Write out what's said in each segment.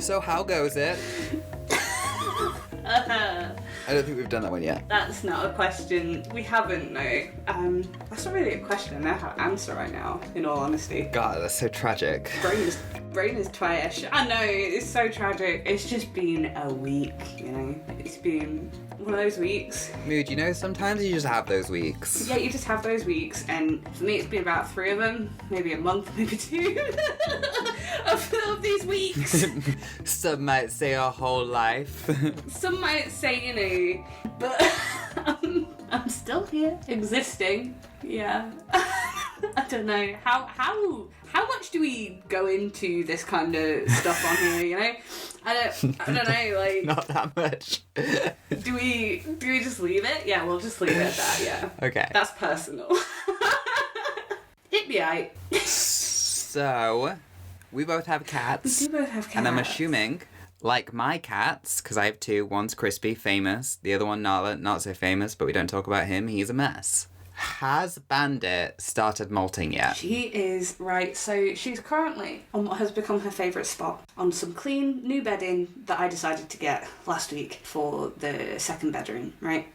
So how goes it? I don't think we've done that one yet. That's not a question. We haven't, no. That's not really a question I know how to answer right now, in all honesty. God, that's so tragic. Brain is trash. I know, it's so tragic. It's just been a week, you know? It's been one of those weeks. Mood, you know, sometimes you just have those weeks. Yeah, you just have those weeks, and for me it's been about 3 of them, maybe a month, maybe 2 of these weeks. Some might say a whole life. Some might say, you know, but I'm still here, existing. Yeah. I don't know. How much do we go into this kind of stuff on here, you know? I don't know, like... Not that much. Do we just leave it? Yeah, we'll just leave it at that, yeah. Okay. That's personal. It'd be aight. So, we both have cats. We do both have cats. And I'm assuming, like my cats, because I have 2, one's Crispy, famous, the other one not so famous, but we don't talk about him, he's a mess. Has Bandit started molting yet? She is, right, so she's currently on what has become her favourite spot, on some clean new bedding that I decided to get last week for the second bedroom, right?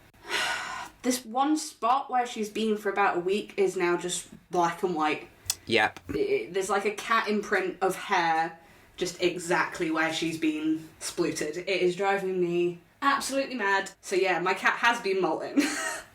This one spot where she's been for about a week is now just black and white. Yep. There's like a cat imprint of hair just exactly where she's been spluted. It is driving me absolutely mad. So yeah, my cat has been molting.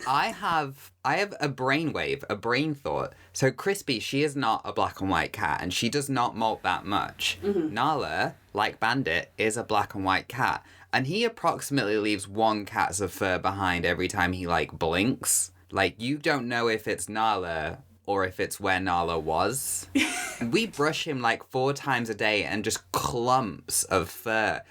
I have a brainwave, a brain thought. So Crispy, she is not a black and white cat, and she does not molt that much. Mm-hmm. Nala, like Bandit, is a black and white cat, and he approximately leaves 1 cat's of fur behind every time he, like, blinks. Like, you don't know if it's Nala or if it's where Nala was. We brush him, like, 4 times a day and just clumps of fur.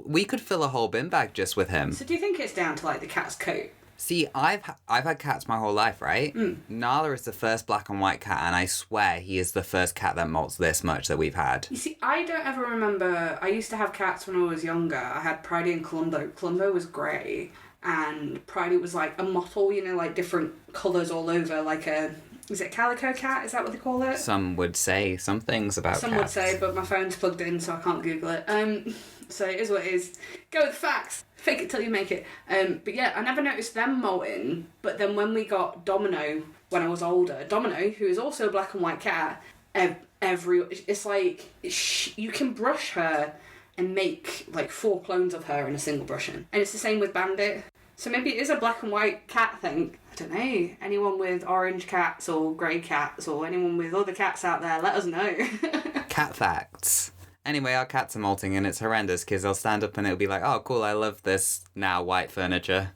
We could fill a whole bin bag just with him. So do you think it's down to, like, the cat's coat? See, I've had cats my whole life, right? Mm. Nala is the first black and white cat, and I swear he is the first cat that molts this much that we've had. You see, I don't ever remember... I used to have cats when I was younger. I had Pridey and Columbo. Columbo was grey, and Pridey was like a mottle, you know, like different colours all over, like a... Is it calico cat? Is that what they call it? Some would say some things about Some cats. would say, but my phone's plugged in, so I can't Google it. So it is what it is. Go with the facts. Fake it till you make it. But yeah, I never noticed them molting. But then when we got Domino, when I was older, Domino, who is also a black and white cat, it's like you can brush her and make like 4 clones of her in a single brushing. And it's the same with Bandit. So maybe it is a black and white cat thing. I don't know. Anyone with orange cats or grey cats or anyone with other cats out there, let us know. Cat facts. Anyway, our cats are molting and it's horrendous because they'll stand up and it'll be like, oh, cool, I love this now white furniture.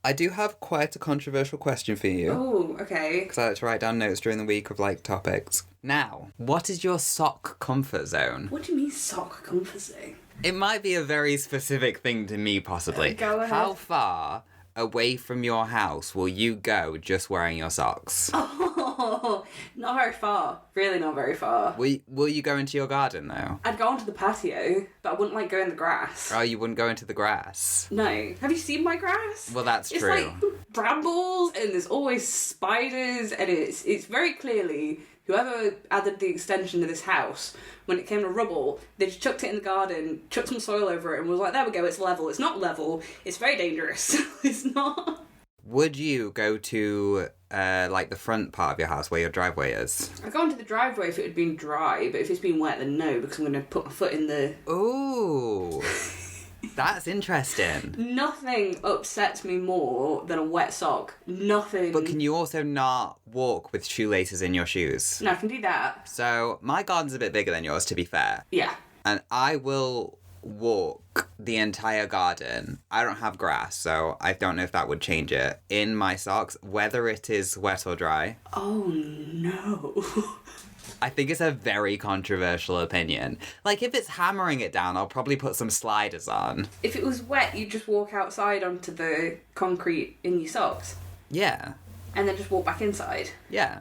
I do have quite a controversial question for you. Oh, okay. Because I like to write down notes during the week of, like, topics. Now, what is your sock comfort zone? What do you mean sock comfort zone? It might be a very specific thing to me, possibly. Go ahead. How far away from your house will you go just wearing your socks? Oh, not very far. Really not very far. Will you go into your garden, though? I'd go onto the patio, but I wouldn't, like, go in the grass. Oh, you wouldn't go into the grass? No. Have you seen my grass? Well, that's it's true. It's like brambles, and there's always spiders, and it's very clearly... Whoever added the extension to this house, when it came to rubble, they just chucked it in the garden, chucked some soil over it, and was like, there we go, it's level. It's not level. It's very dangerous. It's not. Would you go to, like, the front part of your house where your driveway is? I'd go onto the driveway if it had been dry, but if it's been wet, then no, because I'm going to put my foot in the... Ooh. That's interesting. Nothing upsets me more than a wet sock. Nothing. But can you also not walk with shoelaces in your shoes? No, I can do that. So, my garden's a bit bigger than yours, to be fair. Yeah. And I will walk the entire garden. I don't have grass, so I don't know if that would change it. In my socks, whether it is wet or dry. Oh, no. I think it's a very controversial opinion. Like, if it's hammering it down, I'll probably put some sliders on. If it was wet, you'd just walk outside onto the concrete in your socks. Yeah. And then just walk back inside. Yeah.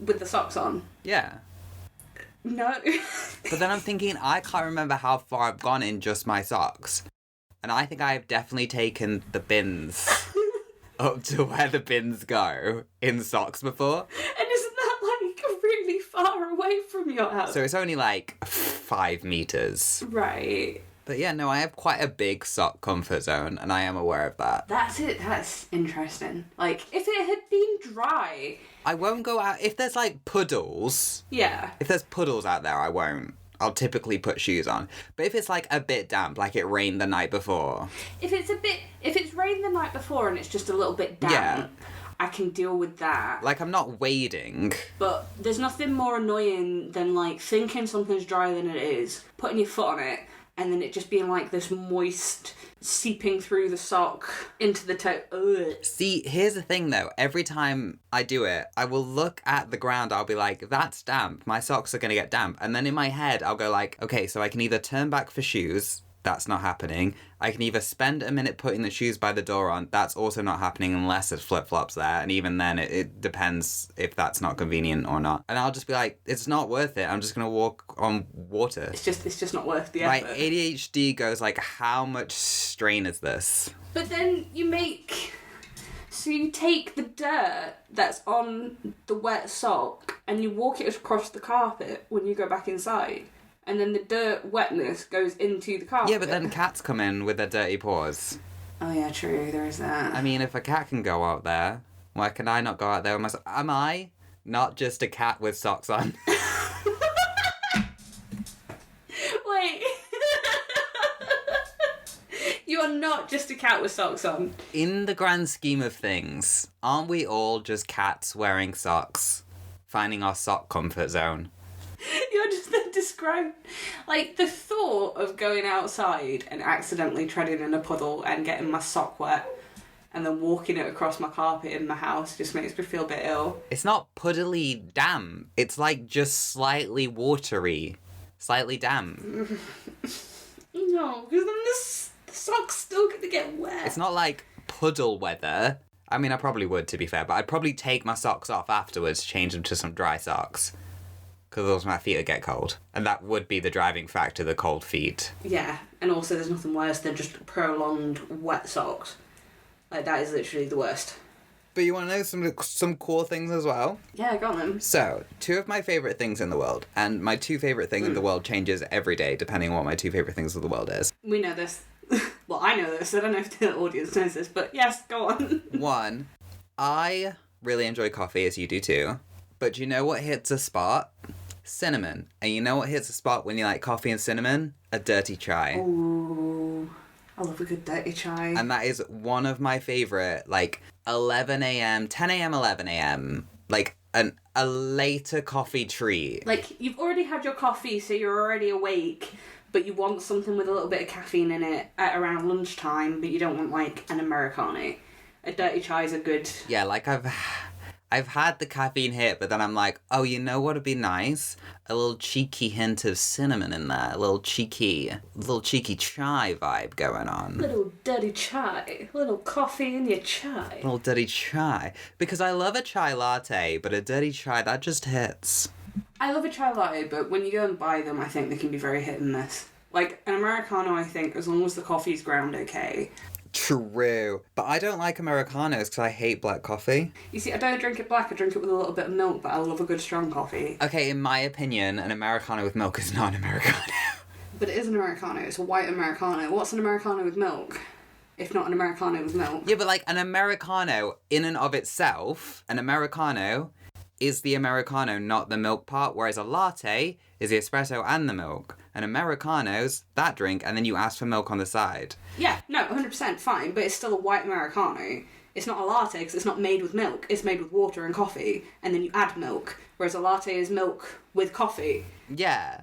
With the socks on. Yeah. No. But then I'm thinking, I can't remember how far I've gone in just my socks. And I think I've definitely taken the bins up to where the bins go in socks before. And isn't that, like, really far away from your house? So it's only, like, 5 meters. Right. But yeah, no, I have quite a big sock comfort zone, and I am aware of that. That's it. That's interesting. Like, if it had been dry... I won't go out... If there's, like, puddles... Yeah. If there's puddles out there, I won't. I'll typically put shoes on. But if it's, like, a bit damp, like it rained the night before... If it's rained the night before and it's just a little bit damp... Yeah. I can deal with that. Like, I'm not wading. But there's nothing more annoying than, like, thinking something's drier than it is, putting your foot on it, and then it just being, like, this moist, seeping through the sock into the toe. Ugh. See, here's the thing, though. Every time I do it, I will look at the ground, I'll be like, that's damp. My socks are going to get damp. And then in my head, I'll go like, okay, so I can either turn back for shoes. That's not happening. I can either spend a minute putting the shoes by the door on. That's also not happening unless there's flip-flops there. And even then, it depends if that's not convenient or not. And I'll just be like, it's not worth it. I'm just going to walk on water. It's just not worth the My effort. ADHD goes like, how much strain is this? But then so you take the dirt that's on the wet sock and you walk it across the carpet when you go back inside. And then the dirt wetness goes into the carpet. Yeah, but then cats come in with their dirty paws. Oh yeah, true, there is that. I mean, if a cat can go out there, why can I not go out there with my socks? Am I not just a cat with socks on? Wait. You are not just a cat with socks on. In the grand scheme of things, aren't we all just cats wearing socks? Finding our sock comfort zone? You're just describing... Like, the thought of going outside and accidentally treading in a puddle and getting my sock wet and then walking it across my carpet in my house just makes me feel a bit ill. It's not puddly damp. It's like just slightly watery. Slightly damp. No, because then the sock's still going to get wet. It's not like puddle weather. I mean, I probably would, to be fair, but I'd probably take my socks off afterwards, change them to some dry socks. Because else my feet would get cold. And that would be the driving factor, the cold feet. Yeah, and also there's nothing worse than just prolonged wet socks. Like, that is literally the worst. But you want to know some cool things as well? Yeah, got them. So, 2 of my favourite things in the world, and my 2 favourite thing in the world changes every day, depending on what my 2 favourite things of the world is. We know this. Well, I know this. I don't know if the audience knows this, but yes, go on. 1, I really enjoy coffee, as you do too. But do you know what hits a spot? Cinnamon. And you know what hits a spot when you like coffee and cinnamon? A dirty chai. Ooh, I love a good dirty chai. And that is one of my favourite, like, 11 a.m., 10 a.m., 11 a.m., like, a later coffee treat. Like, you've already had your coffee, so you're already awake, but you want something with a little bit of caffeine in it at around lunchtime, but you don't want, like, an Americano. A dirty chai is a good... Yeah, like, I've had the caffeine hit, but then I'm like, oh, you know what would be nice? A little cheeky hint of cinnamon in there. A little cheeky chai vibe going on. Little dirty chai. Little coffee in your chai. Little dirty chai. Because I love a chai latte, but a dirty chai, that just hits. I love a chai latte, but when you go and buy them, I think they can be very hit and miss. Like, an Americano, I think, as long as the coffee's ground okay... True. But I don't like Americanos because I hate black coffee. You see, I don't drink it black, I drink it with a little bit of milk, but I love a good strong coffee. Okay, in my opinion, an Americano with milk is not an Americano. But it is an Americano, it's a white Americano. What's an Americano with milk? If not an Americano with milk? Yeah, but like an Americano in and of itself, an Americano is the Americano, not the milk part, whereas a latte is the espresso and the milk. An Americano's that drink, and then you ask for milk on the side. Yeah, no, 100% fine, but it's still a white Americano. It's not a latte because it's not made with milk. It's made with water and coffee, and then you add milk, whereas a latte is milk with coffee. Yeah.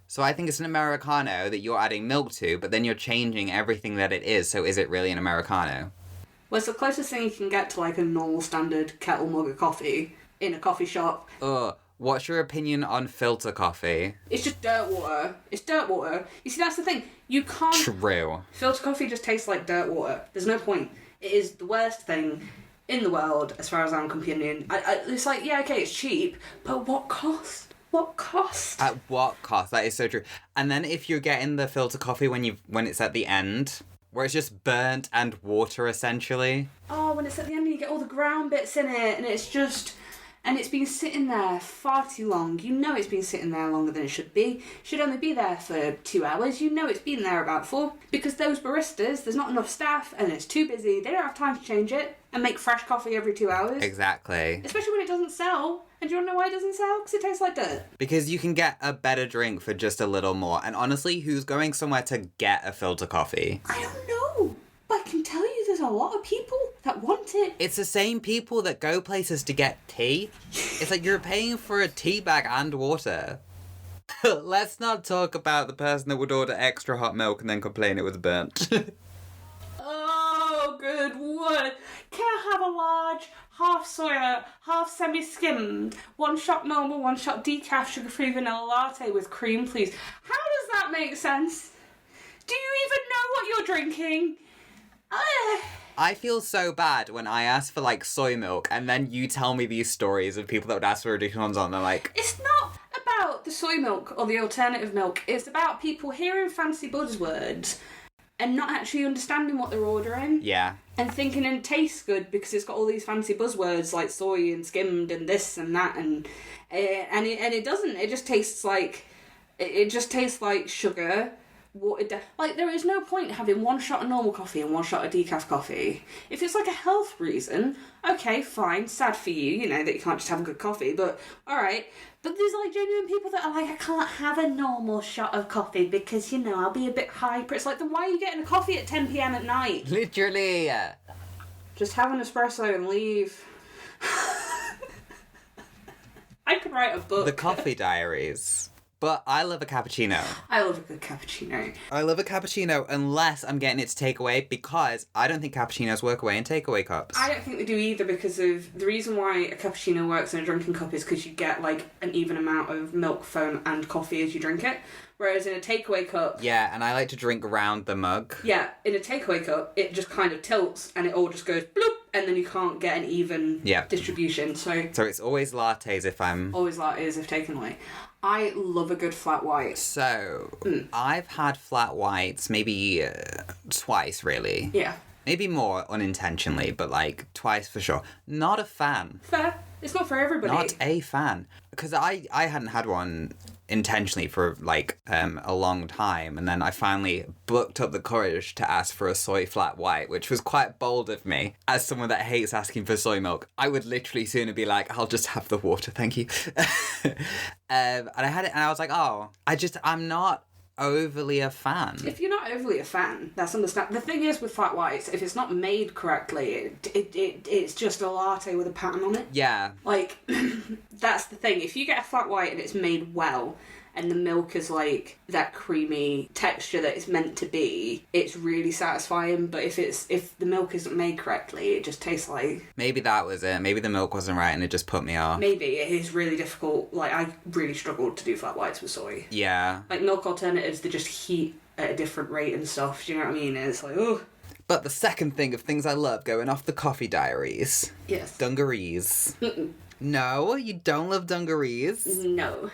So I think it's an Americano that you're adding milk to, but then you're changing everything that it is, so is it really an Americano? Well, it's the closest thing you can get to, like, a normal standard kettle mug of coffee in a coffee shop. Ugh. What's your opinion on filter coffee? It's just dirt water. It's dirt water. You see, that's the thing. You can't... True. Filter coffee just tastes like dirt water. There's no point. It is the worst thing in the world, as far as I'm concerned. It's like, yeah, okay, it's cheap, but what cost? What cost? At what cost? That is so true. And then if you're getting the filter coffee when it's at the end, where it's just burnt and water, essentially. Oh, when it's at the end and you get all the ground bits in it, and it's just... and it's been sitting there far too long. You know it's been sitting there longer than it should be. Should only be there for 2 hours. You know it's been there about 4. Because those baristas, there's not enough staff and it's too busy. They don't have time to change it and make fresh coffee every 2 hours. Exactly. Especially when it doesn't sell. And do you want to know why it doesn't sell? Because it tastes like dirt. Because you can get a better drink for just a little more. And honestly, who's going somewhere to get a filter coffee? I don't know. But I can tell you there's a lot of people that want it. It's the same people that go places to get tea. It's like you're paying for a tea bag and water. Let's not talk about the person that would order extra hot milk and then complain it was burnt. Oh, good word. Can I have a large, half soya, half semi-skimmed, 1 shot normal, 1 shot decaf, sugar-free vanilla latte with cream, please? How does that make sense? Do you even know what you're drinking? I feel so bad when I ask for, like, soy milk and then you tell me these stories of people that would ask for ridiculous ones and they're like... It's not about the soy milk or the alternative milk. It's about people hearing fancy buzzwords and not actually understanding what they're ordering. Yeah. And thinking it tastes good because it's got all these fancy buzzwords like soy and skimmed and this and that and it doesn't. It just tastes like sugar. Watered like there is no point having 1 shot of normal coffee and 1 shot of decaf coffee. If it's like a health reason, okay, fine, sad for you, you know, that you can't just have a good coffee, but alright. But there's like genuine people that are like, I can't have a normal shot of coffee because, you know, I'll be a bit hyper. It's like, then why are you getting a coffee at 10 p.m. at night? Literally. Just have an espresso and leave. I could write a book. The Coffee Diaries. But I love a cappuccino. I love a good cappuccino. I love a cappuccino unless I'm getting it to takeaway because I don't think cappuccinos work away in takeaway cups. I don't think they do either because of the reason why a cappuccino works in a drinking cup is because you get like an even amount of milk, foam and coffee as you drink it. Whereas in a takeaway cup... Yeah, and I like to drink around the mug. Yeah, in a takeaway cup, it just kind of tilts and it all just goes bloop and then you can't get an even distribution. So it's always lattes if I'm... Always lattes if taken away. I love a good flat white. So, I've had flat whites maybe twice, really. Yeah. Maybe more unintentionally, but like twice for sure. Not a fan. Fair. It's not for everybody. Not a fan. Because I hadn't had one intentionally for like a long time, and then I finally booked up the courage to ask for a soy flat white, which was quite bold of me. As someone that hates asking for soy milk, I would literally sooner be like, I'll just have the water, thank you. And I had it and I was like, oh, I'm not overly a fan. If you're not overly a fan, that's understandable. The thing is with flat whites, if it's not made correctly, it's just a latte with a pattern on it. Yeah. Like, that's the thing. If you get a flat white and it's made well, and the milk is like that creamy texture that it's meant to be, it's really satisfying. But if the milk isn't made correctly, it just tastes like... Maybe that was it. Maybe the milk wasn't right and it just put me off. Maybe. It is really difficult. Like, I really struggled to do flat whites with soy. Yeah. Like, milk alternatives, they just heat at a different rate and stuff. Do you know what I mean? And it's like, oh. But the second thing of things I love going off the Coffee Diaries. Yes. Dungarees. Mm-mm. No, you don't love dungarees? No.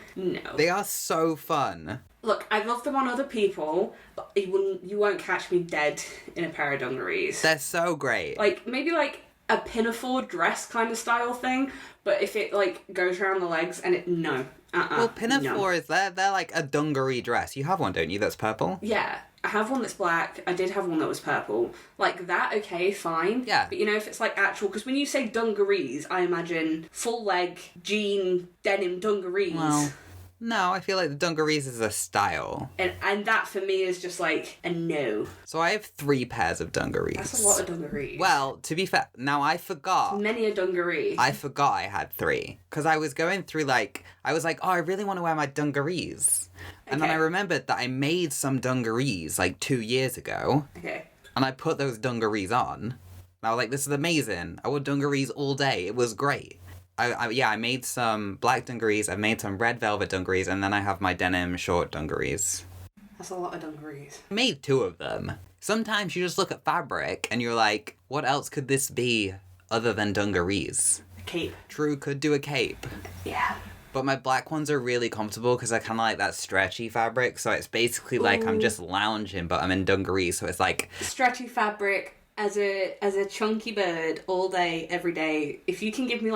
They are so fun. Look, I love them on other people, but you won't catch me dead in a pair of dungarees. They're so great. Like, maybe like a pinafore dress kind of style thing, but if it like goes around the legs and it, no. Well, pinafore is they're like a dungaree dress. You have one, don't you, that's purple? Yeah. I have one that's black. I did have one that was purple. Like that, okay, fine. Yeah. But you know, if it's like actual, because when you say dungarees, I imagine full leg jean denim dungarees. Well, no, I feel like the dungarees is a style. And that for me is just like a no. So I have 3 pairs of dungarees. That's a lot of dungarees. Well, to be fair, now I forgot. Many a dungaree. I forgot I had 3. Because I was going through I was like, oh, I really want to wear my dungarees. And then I remembered that I made some dungarees 2 years ago. Okay. And I put those dungarees on. And I was like, this is amazing. I wore dungarees all day. It was great. I made some black dungarees, I made some red velvet dungarees, and then I have my denim short dungarees. That's a lot of dungarees. I made 2 of them. Sometimes you just look at fabric and you're like, what else could this be other than dungarees? A cape. True, could do a cape. Yeah. But my black ones are really comfortable because I kind of like that stretchy fabric, so it's basically like I'm just lounging, but I'm in dungarees, so it's like... Stretchy fabric as a chunky bird all day, every day. If you can give me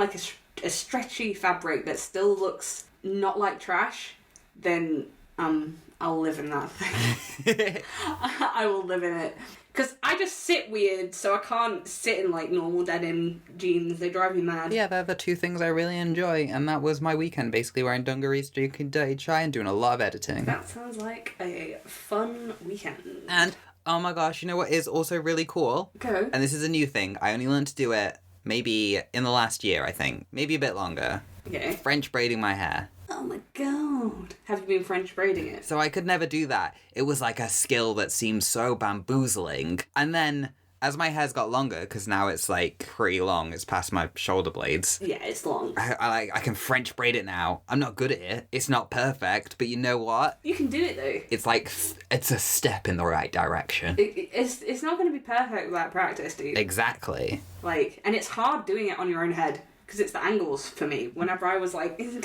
a stretchy fabric that still looks not like trash, then I'll live in that thing. I will live in it. Because I just sit weird, so I can't sit in, like, normal denim jeans. They drive me mad. Yeah, they're the two things I really enjoy, and that was my weekend, basically wearing dungarees, drinking dirty chai, and doing a lot of editing. That sounds like a fun weekend. And, oh my gosh, you know what is also really cool? Go. And this is a new thing. I only learned to do it maybe in the last year, I think. Maybe a bit longer. Okay. French braiding my hair. Oh my god. Have you been French braiding it? So I could never do that. It was like a skill that seemed so bamboozling. And then, as my hair's got longer, because now it's like pretty long, it's past my shoulder blades. Yeah, it's long. I can French braid it now. I'm not good at it. It's not perfect, but you know what? You can do it though. It's like, it's a step in the right direction. It's not going to be perfect without practice, dude. Exactly. Like, and it's hard doing it on your own head. Because it's the angles for me. Whenever I was like... And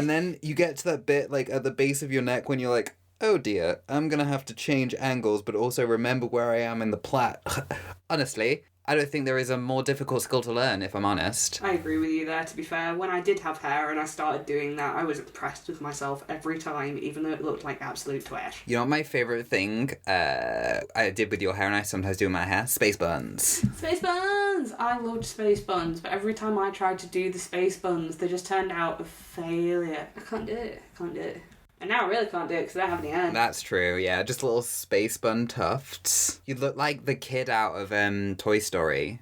then you get to that bit, like, at the base of your neck when you're like, oh dear, I'm gonna have to change angles, but also remember where I am in the plait. Honestly, I don't think there is a more difficult skill to learn, if I'm honest. I agree with you there, to be fair. When I did have hair and I started doing that, I was impressed with myself every time, even though it looked like absolute trash. You know what my favourite thing I did with your hair and I sometimes do with my hair? Space buns. Space buns! I loved space buns, but every time I tried to do the space buns, they just turned out a failure. I can't do it. And now I really can't do it because I don't have any hair. That's true, yeah. Just little space bun tufts. You look like the kid out of Toy Story.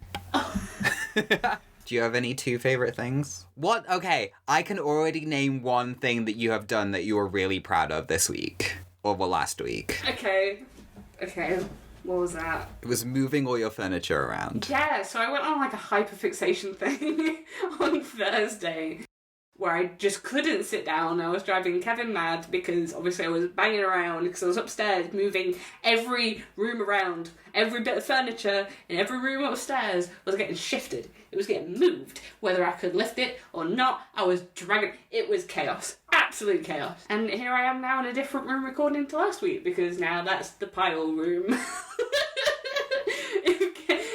Do you have any two favourite things? What? Okay, I can already name one thing that you have done that you were really proud of this week. Or well, last week. Okay. What was that? It was moving all your furniture around. Yeah, so I went on like a hyperfixation thing on Thursday. Where I just couldn't sit down. I was driving Kevin mad because obviously I was banging around because I was upstairs moving every room around. Every bit of furniture in every room upstairs was getting shifted. It was getting moved. Whether I could lift it or not, I was dragging. It was chaos. Absolute chaos. And here I am now in a different room recording to last week because now that's the pile room.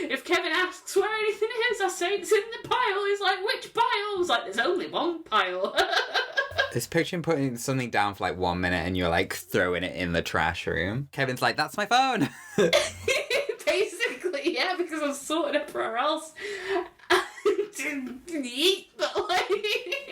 If Kevin asks where anything is, I say it's in the pile. He's like, which pile? I was like, there's only one pile. This picture putting something down for like 1 minute and you're like throwing it in the trash room. Kevin's like, that's my phone. Basically, yeah, because I was sorting it for else. But like...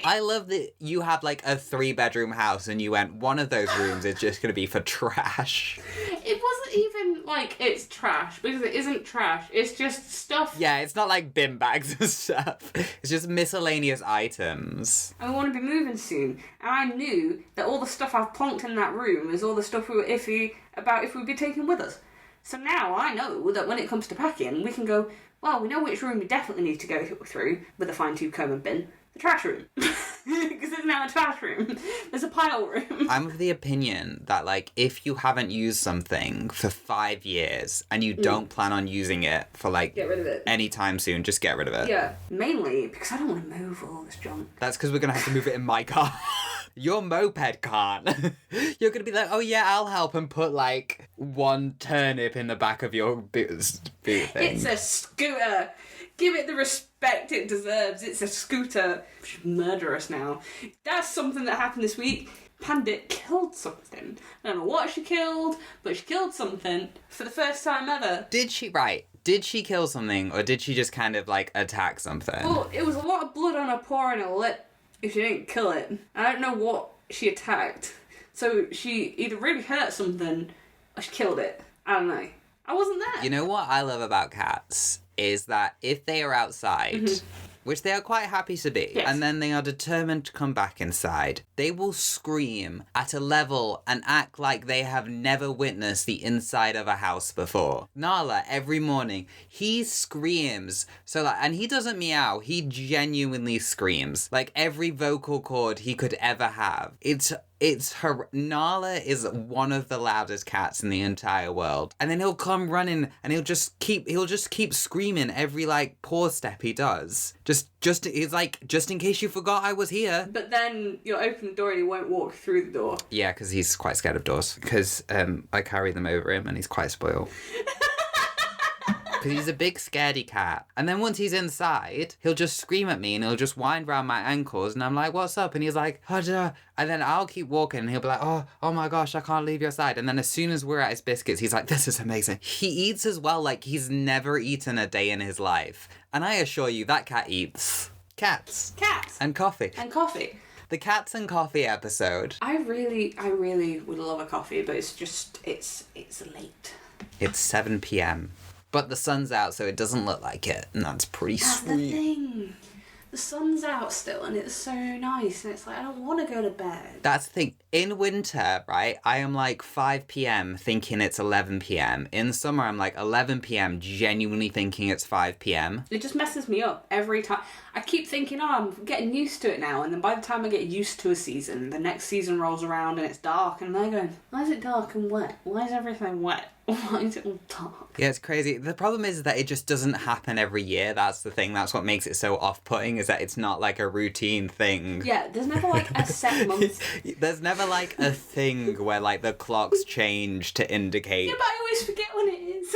I love that you have like a 3-bedroom house and you went, one of those rooms is just going to be for trash. It wasn't even like it's trash, because it isn't trash. It's just stuff. Yeah, it's not like bin bags and stuff. It's just miscellaneous items. And we want to be moving soon. And I knew that all the stuff I've plonked in that room is all the stuff we were iffy about if we'd be taking with us. So now I know that when it comes to packing, we can go, well, we know which room we definitely need to go through with a fine-tooth comb and bin. The trash room. Because there's now a trash room. There's a pile room. I'm of the opinion that, like, if you haven't used something for 5 years and you don't plan on using it for, like, get rid of it anytime soon, just get rid of it. Yeah. Mainly because I don't want to move all this junk. That's because we're going to have to move it in my car. Your moped can't. You're going to be like, oh yeah, I'll help and put, like, one turnip in the back of your boot thing. It's a scooter. Give it the respect it deserves. It's a scooter. She's murderous now. That's something that happened this week. Pandit killed something. I don't know what she killed, but she killed something for the first time ever. Did she kill something, or did she just kind of, like, attack something? Well, it was a lot of blood on her paw and her lip if she didn't kill it. I don't know what she attacked. So she either really hurt something or she killed it. I don't know. I wasn't there. You know what I love about cats? Is that if they are outside, which they are quite happy to be, yes, and then they are determined to come back inside, they will scream at a level and act like they have never witnessed the inside of a house before. Nala, every morning, he screams. So, like, and he doesn't meow, he genuinely screams. Like, every vocal cord he could ever have. It's her. Nala is one of the loudest cats in the entire world. And then he'll come running and he'll just keep screaming every, like, paw step he does. He's like, just in case you forgot I was here. But then you'll open the door and he won't walk through the door. Yeah, because he's quite scared of doors. Because I carry them over him and he's quite spoiled. because he's a big scaredy cat. And then once he's inside, he'll just scream at me and he'll just wind around my ankles. And I'm like, what's up? And he's like, oh, and then I'll keep walking and he'll be like, oh my gosh, I can't leave your side. And then as soon as we're at his biscuits, he's like, this is amazing. He eats as well like he's never eaten a day in his life. And I assure you, that cat eats cats. Cats. And coffee. And coffee. The cats and coffee episode. I really would love a coffee, but it's late. It's 7 p.m. But the sun's out, so it doesn't look like it. And that's pretty That's sweet. the thing. The sun's out still, and it's so nice, and it's like, I don't want to go to bed. That's the thing. In winter, right, I am like 5 p.m. thinking it's 11 p.m. In summer, I'm like 11 p.m. genuinely thinking it's 5 p.m. It just messes me up every time. I keep thinking, I'm getting used to it now, and then by the time I get used to a season, the next season rolls around and it's dark, and I'm going, why is it dark and wet? Why is everything wet? Why is it all dark? Yeah, it's crazy. The problem is that it just doesn't happen every year. That's the thing. That's what makes it so off-putting, is that it's not like a routine thing. Yeah, there's never like a set month. There's never like a thing where like the clocks change to indicate. Yeah, but I always forget when it is.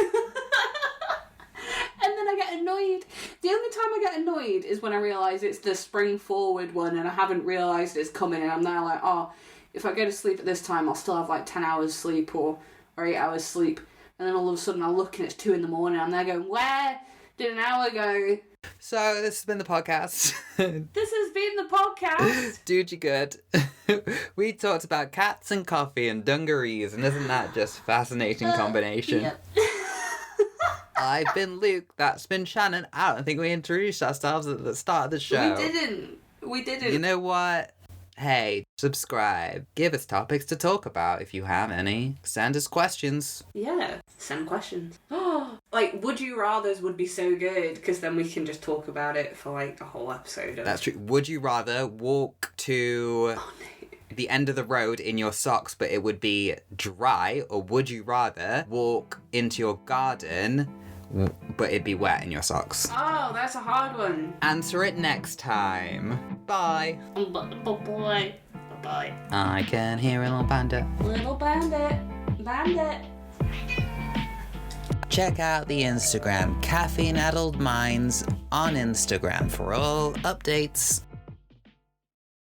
And then I get annoyed. The only time I get annoyed is when I realise it's the spring forward one and I haven't realised it's coming, and I'm now like, if I go to sleep at this time, I'll still have like 10 hours sleep or 8 hours sleep. And then all of a sudden I look and it's 2 a.m. and I'm there going, where did an hour go? So this has been the podcast. This has been the podcast. Dude, you good. We talked about cats and coffee and dungarees, and isn't that just a fascinating combination? Yep. I've been Luke, that's been Shannon. I don't think we introduced ourselves at the start of the show. We didn't. You know what? Hey, subscribe. Give us topics to talk about if you have any. Send us questions. Yeah, send questions. Like, would you rathers would be so good, because then we can just talk about it for like a whole episode. That's true. Would you rather walk to the end of the road in your socks but it would be dry, or would you rather walk into your garden but it'd be wet in your socks? Oh, that's a hard one. Answer it next time. Bye. Bye. Bye. I can hear a little bandit. Little bandit. Bandit. Check out the Instagram, Caffeine Addled Minds on Instagram for all updates.